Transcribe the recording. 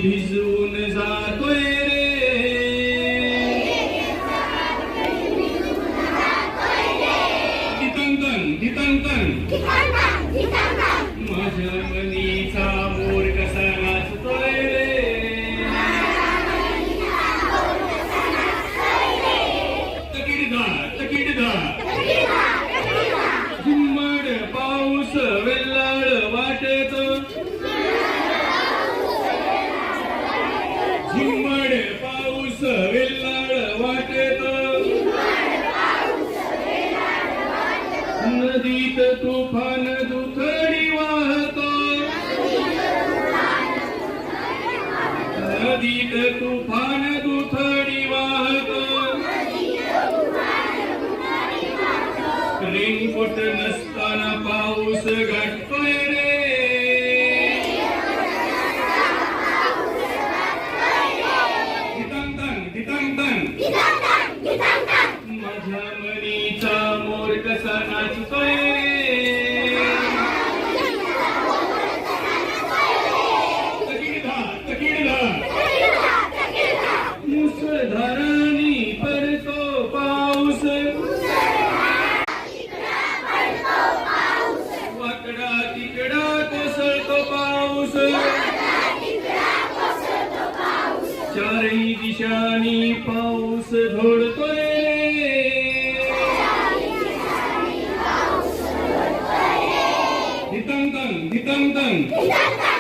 भिजून जातोय रे. धितंतन धितंतन माझ्या मनीचा मोर कसा नाचतोय रे. तकिडधा तकिडधा झुम्मड पाऊस वेल्लाळ वाटेत. झुम्मड पाऊस वेल्लाळ वाटेत. नदीत तुफान दुथडी वाहतो. नदीत तुफान दुथडी वाहतो. रेनकोट नसताना पाऊस गाठतोय रे. धितंतन धितंतन माझ्या मनीचा मोर कसा नाचतोय रे. तकिडधा तकिडधा मुसळधाराने पडतो पाऊस. वाकडा तिकडा कोसळतो पाऊस. चारही दिशांनी पाऊस धोडतोय. धितंतन धितंतन